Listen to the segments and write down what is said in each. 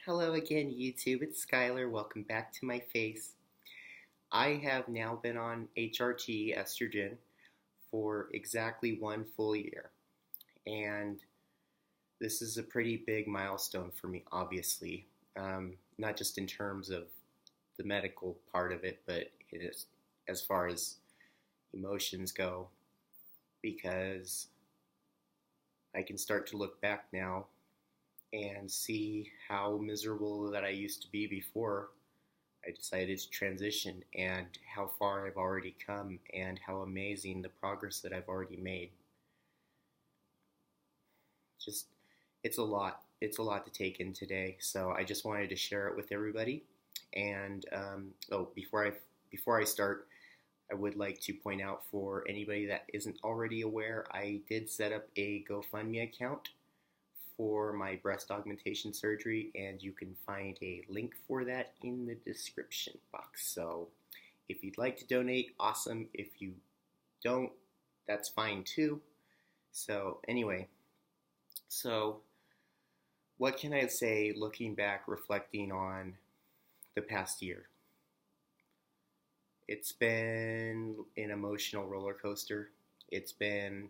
Hello again, YouTube. It's Skylar. Welcome back to my face. I have now been on HRT, estrogen, for exactly 1 full year. And this is a pretty big milestone for me, obviously. Not just in terms of the medical part of it, but it is, as far as emotions go, because I can start to look back now and see how miserable that I used to be before I decided to transition, and how far I've already come, and how amazing the progress that I've already made. Just, it's a lot. It's a lot to take in today, so I just wanted to share it with everybody. And before I start, I would like to point out, for anybody that isn't already aware, I did set up a GoFundMe account for my breast augmentation surgery, and you can find a link for that in the description box. So if you'd like to donate, awesome. If you don't, that's fine too. So anyway, what can I say looking back, reflecting on the past year? It's been an emotional roller coaster. It's been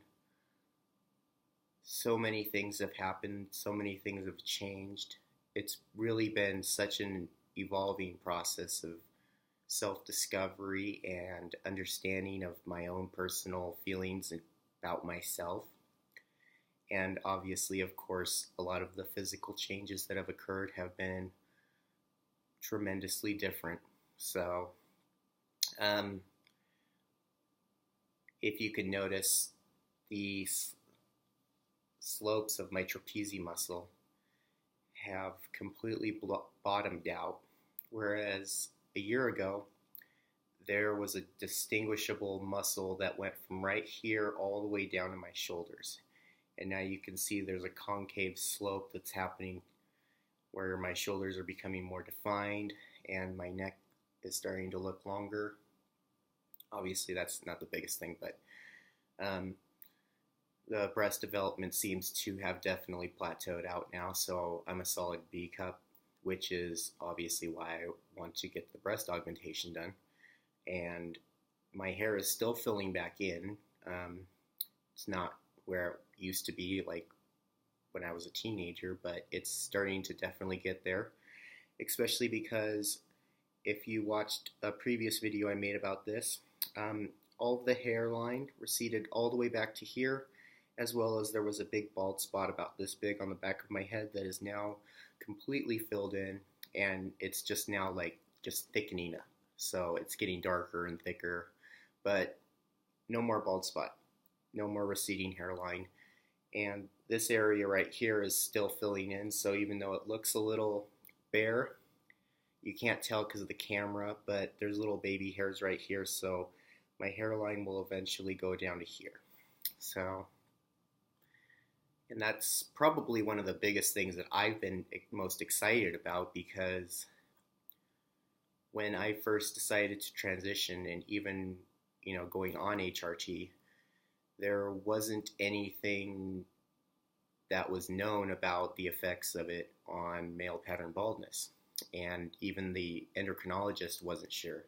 so many things have happened, so many things have changed. It's really been such an evolving process of self-discovery and understanding of my own personal feelings about myself. And obviously, of course, a lot of the physical changes that have occurred have been tremendously different. So, if you can notice, the slopes of my trapezius muscle have completely bottomed out, whereas a year ago there was a distinguishable muscle that went from right here all the way down to my shoulders, and now you can see there's a concave slope that's happening where my shoulders are becoming more defined and my neck is starting to look longer. Obviously that's not the biggest thing, but the breast development seems to have definitely plateaued out now, so I'm a solid B cup, which is obviously why I want to get the breast augmentation done. And my hair is still filling back in. It's not where it used to be, like when I was a teenager, but it's starting to definitely get there, especially because if you watched a previous video I made about this, all of the hairline receded all the way back to here, as well as there was a big bald spot about this big on the back of my head that is now completely filled in, and it's just now just thickening up. So it's getting darker and thicker, but no more bald spot, no more receding hairline. And this area right here is still filling in, so even though it looks a little bare, you can't tell because of the camera, but there's little baby hairs right here, so my hairline will eventually go down to here. And that's probably one of the biggest things that I've been most excited about, because when I first decided to transition, and even, going on HRT, there wasn't anything that was known about the effects of it on male pattern baldness. And even the endocrinologist wasn't sure.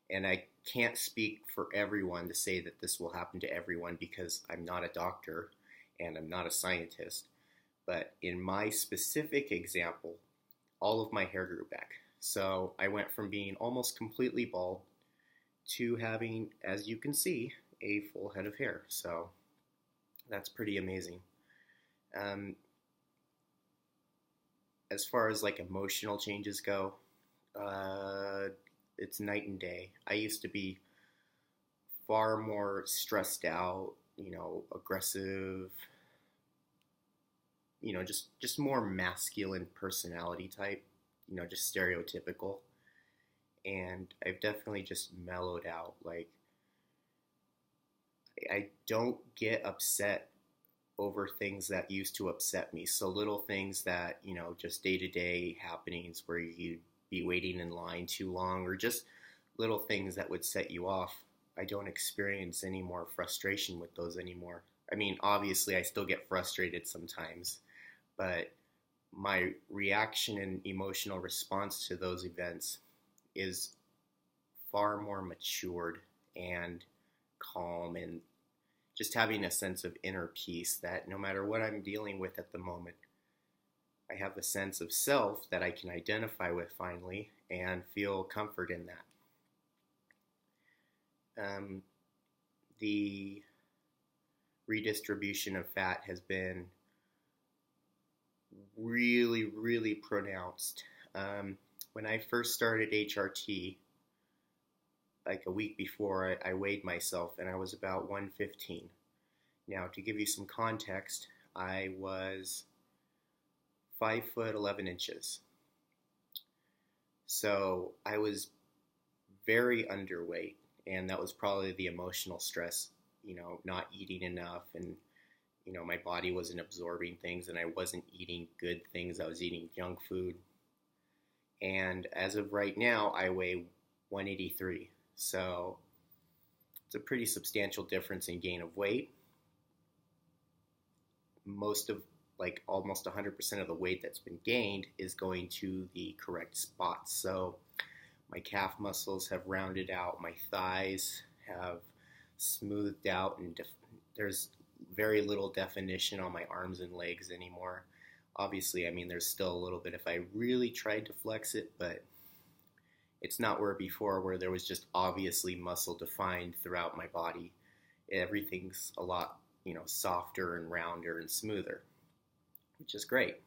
And I can't speak for everyone to say that this will happen to everyone, because I'm not a doctor and I'm not a scientist, but in my specific example, all of my hair grew back. So I went from being almost completely bald to having, as you can see, a full head of hair. So that's pretty amazing. As far as emotional changes go, it's night and day. I used to be far more stressed out, aggressive, just more masculine personality type, just stereotypical. And I've definitely just mellowed out. I don't get upset over things that used to upset me. So little things that, just day-to-day happenings where you'd be waiting in line too long, or just little things that would set you off. I don't experience any more frustration with those anymore. I mean, obviously I still get frustrated sometimes, but my reaction and emotional response to those events is far more matured and calm, and just having a sense of inner peace that no matter what I'm dealing with at the moment, I have a sense of self that I can identify with finally and feel comfort in that. The redistribution of fat has been really, really pronounced. When I first started HRT, like a week before, I weighed myself and I was about 115. Now, to give you some context, I was 5 foot 11 inches. So I was very underweight, and that was probably the emotional stress, not eating enough, and my body wasn't absorbing things and I wasn't eating good things. I was eating junk food. And as of right now, I weigh 183. So it's a pretty substantial difference in gain of weight. Most of, like almost 100% of the weight that's been gained is going to the correct spots. So my calf muscles have rounded out, my thighs have smoothed out, and there's very little definition on my arms and legs anymore. Obviously, I mean, there's still a little bit if I really tried to flex it, but it's not where before, where there was just obviously muscle defined throughout my body. Everything's a lot, softer and rounder and smoother, which is great.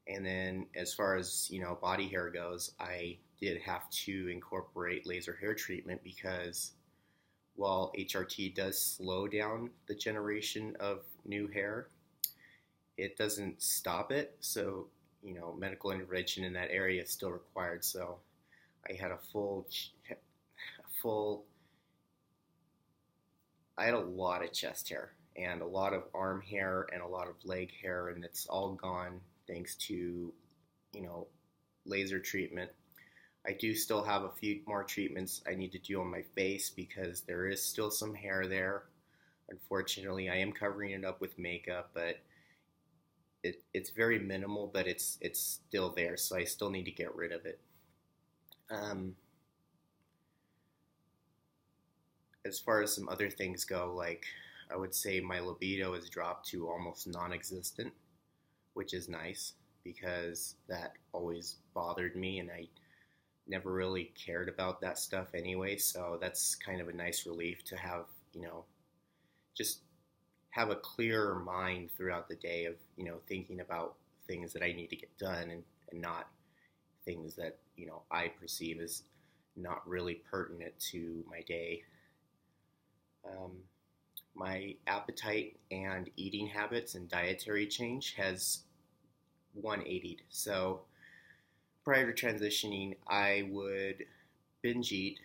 And then as far as, body hair goes, I did have to incorporate laser hair treatment because while HRT does slow down the generation of new hair, it doesn't stop it. So, medical intervention in that area is still required. So I had I had a lot of chest hair and a lot of arm hair and a lot of leg hair, and it's all gone thanks to, laser treatment. I do still have a few more treatments I need to do on my face because there is still some hair there. Unfortunately, I am covering it up with makeup, but it's very minimal, but it's still there, so I still need to get rid of it. As far as some other things go, like I would say my libido has dropped to almost non-existent, which is nice because that always bothered me and I never really cared about that stuff anyway, so that's kind of a nice relief to have, just have a clearer mind throughout the day of, thinking about things that I need to get done and not things that, I perceive as not really pertinent to my day. My appetite and eating habits and dietary change has 180'd. So prior to transitioning, I would binge eat,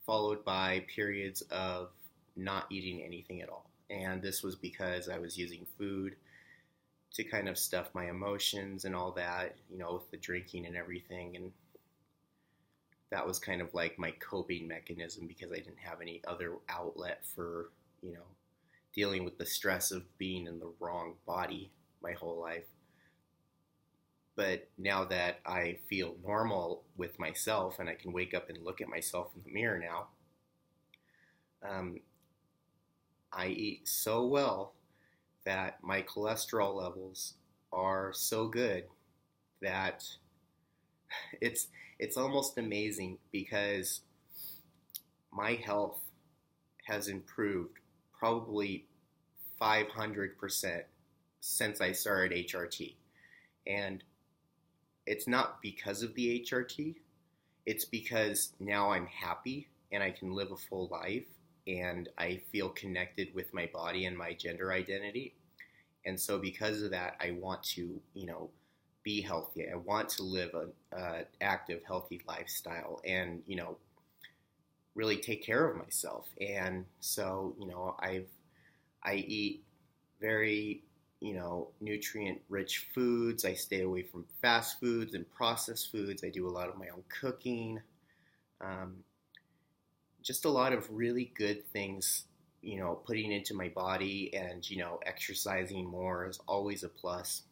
followed by periods of not eating anything at all. And this was because I was using food to kind of stuff my emotions and all that, with the drinking and everything. And that was kind of like my coping mechanism because I didn't have any other outlet for, dealing with the stress of being in the wrong body my whole life. But now that I feel normal with myself and I can wake up and look at myself in the mirror now, I eat so well that my cholesterol levels are so good that it's almost amazing because my health has improved probably 500% since I started HRT. And it's not because of the HRT, it's because now I'm happy and I can live a full life and I feel connected with my body and my gender identity. And so because of that, I want to, be healthy. I want to live an active, healthy lifestyle and, really take care of myself. And so, I eat very, nutrient-rich foods. I stay away from fast foods and processed foods. I do a lot of my own cooking. Just a lot of really good things, putting into my body and, exercising more is always a plus.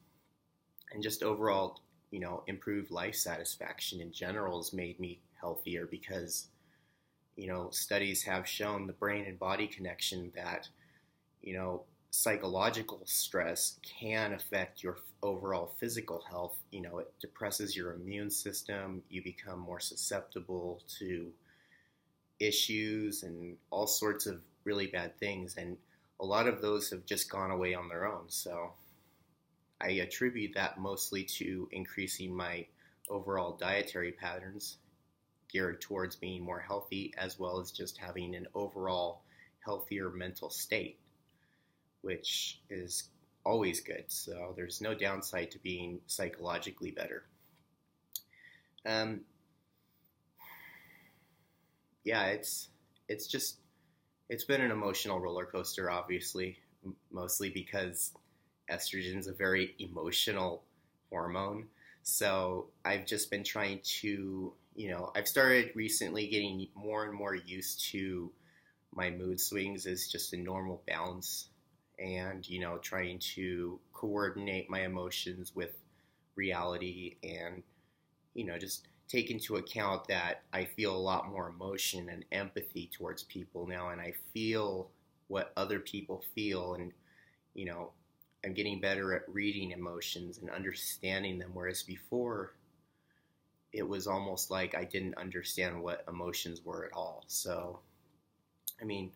and just overall, improved life satisfaction in general has made me healthier because, studies have shown the brain and body connection that, psychological stress can affect your overall physical health. It depresses your immune system. You become more susceptible to issues and all sorts of really bad things. And a lot of those have just gone away on their own. So I attribute that mostly to increasing my overall dietary patterns geared towards being more healthy, as well as just having an overall healthier mental state, which is always good. So there's no downside to being psychologically better. Yeah, it's been an emotional roller coaster, obviously, mostly because estrogen is a very emotional hormone. So I've just been trying to, I've started recently getting more and more used to my mood swings as just a normal bounce, and, trying to coordinate my emotions with reality, and, just take into account that I feel a lot more emotion and empathy towards people now, and I feel what other people feel, and, I'm getting better at reading emotions and understanding them, whereas before it was almost like I didn't understand what emotions were at all. So, I mean,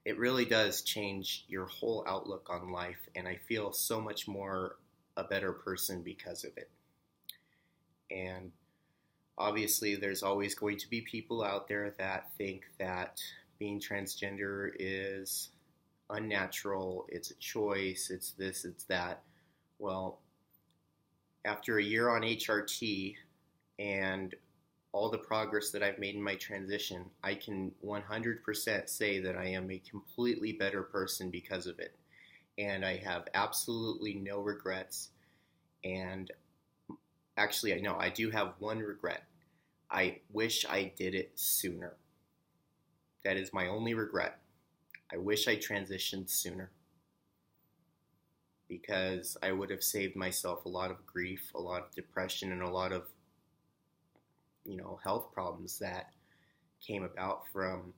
it really does change your whole outlook on life, and I feel so much more a better person because of it. And obviously, there's always going to be people out there that think that being transgender is unnatural, it's a choice, it's this, it's that. Well, after a year on HRT and all the progress that I've made in my transition, I can 100% say that I am a completely better person because of it. And I have absolutely no regrets. And actually, no, I do have one regret. I wish I did it sooner. That is my only regret. I wish I transitioned sooner, because I would have saved myself a lot of grief, a lot of depression, and a lot of, health problems that came about from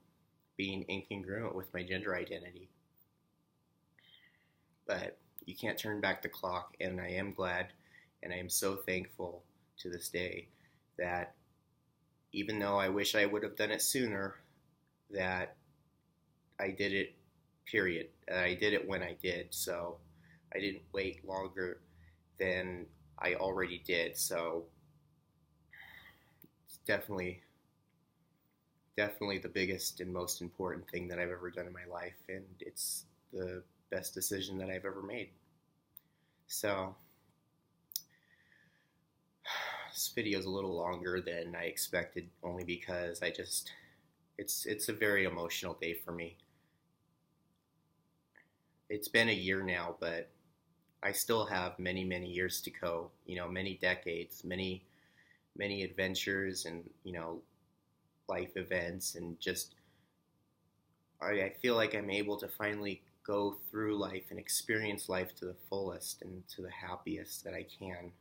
being incongruent with my gender identity. But you can't turn back the clock, and I am glad, and I am so thankful to this day that even though I wish I would have done it sooner, that I did it, period. I did it when I did, so I didn't wait longer than I already did. So it's definitely the biggest and most important thing that I've ever done in my life, and it's the best decision that I've ever made. So this video is a little longer than I expected, only because it's a very emotional day for me. It's been a year now, but I still have many, many years to go, many decades, many adventures, and, life events, and just, I feel like I'm able to finally go through life and experience life to the fullest and to the happiest that I can.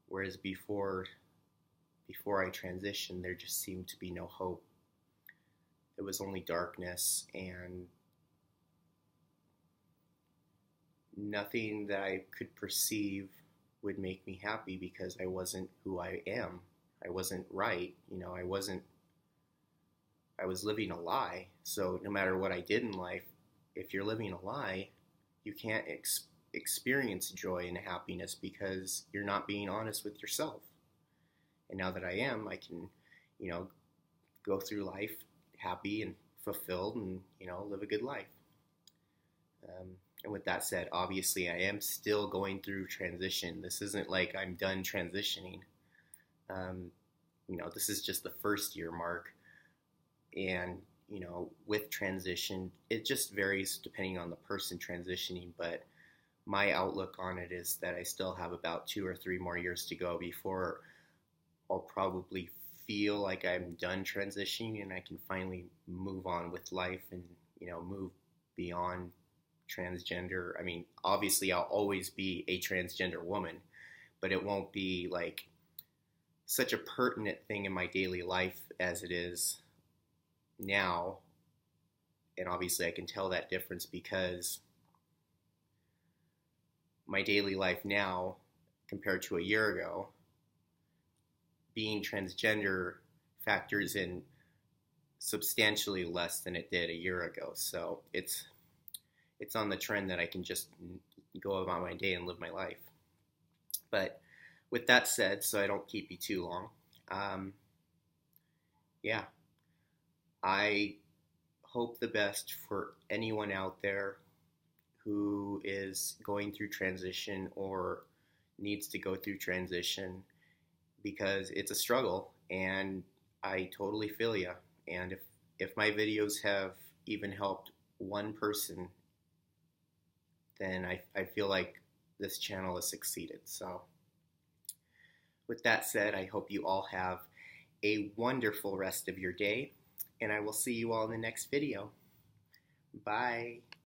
Whereas before I transitioned, there just seemed to be no hope. It was only darkness, and nothing that I could perceive would make me happy, because I wasn't who I am. I wasn't right. I was living a lie. So no matter what I did in life, if you're living a lie, you can't experience joy and happiness, because you're not being honest with yourself. And now that I am, I can, go through life happy and fulfilled, and, live a good life. And with that said, obviously I am still going through transition. This isn't like I'm done transitioning. This is just the first year mark. And, with transition, it just varies depending on the person transitioning. But my outlook on it is that I still have about 2 or 3 more years to go before I'll probably feel like I'm done transitioning and I can finally move on with life and, move beyond transgender. I mean, obviously I'll always be a transgender woman, but it won't be like such a pertinent thing in my daily life as it is now. And obviously I can tell that difference because my daily life now compared to a year ago, being transgender factors in substantially less than it did a year ago. So it's on the trend that I can just go about my day and live my life. But with that said, so I don't keep you too long, yeah, I hope the best for anyone out there who is going through transition or needs to go through transition, because it's a struggle, and I totally feel you. And if my videos have even helped one person, then I feel like this channel has succeeded. So with that said, I hope you all have a wonderful rest of your day, and I will see you all in the next video. Bye.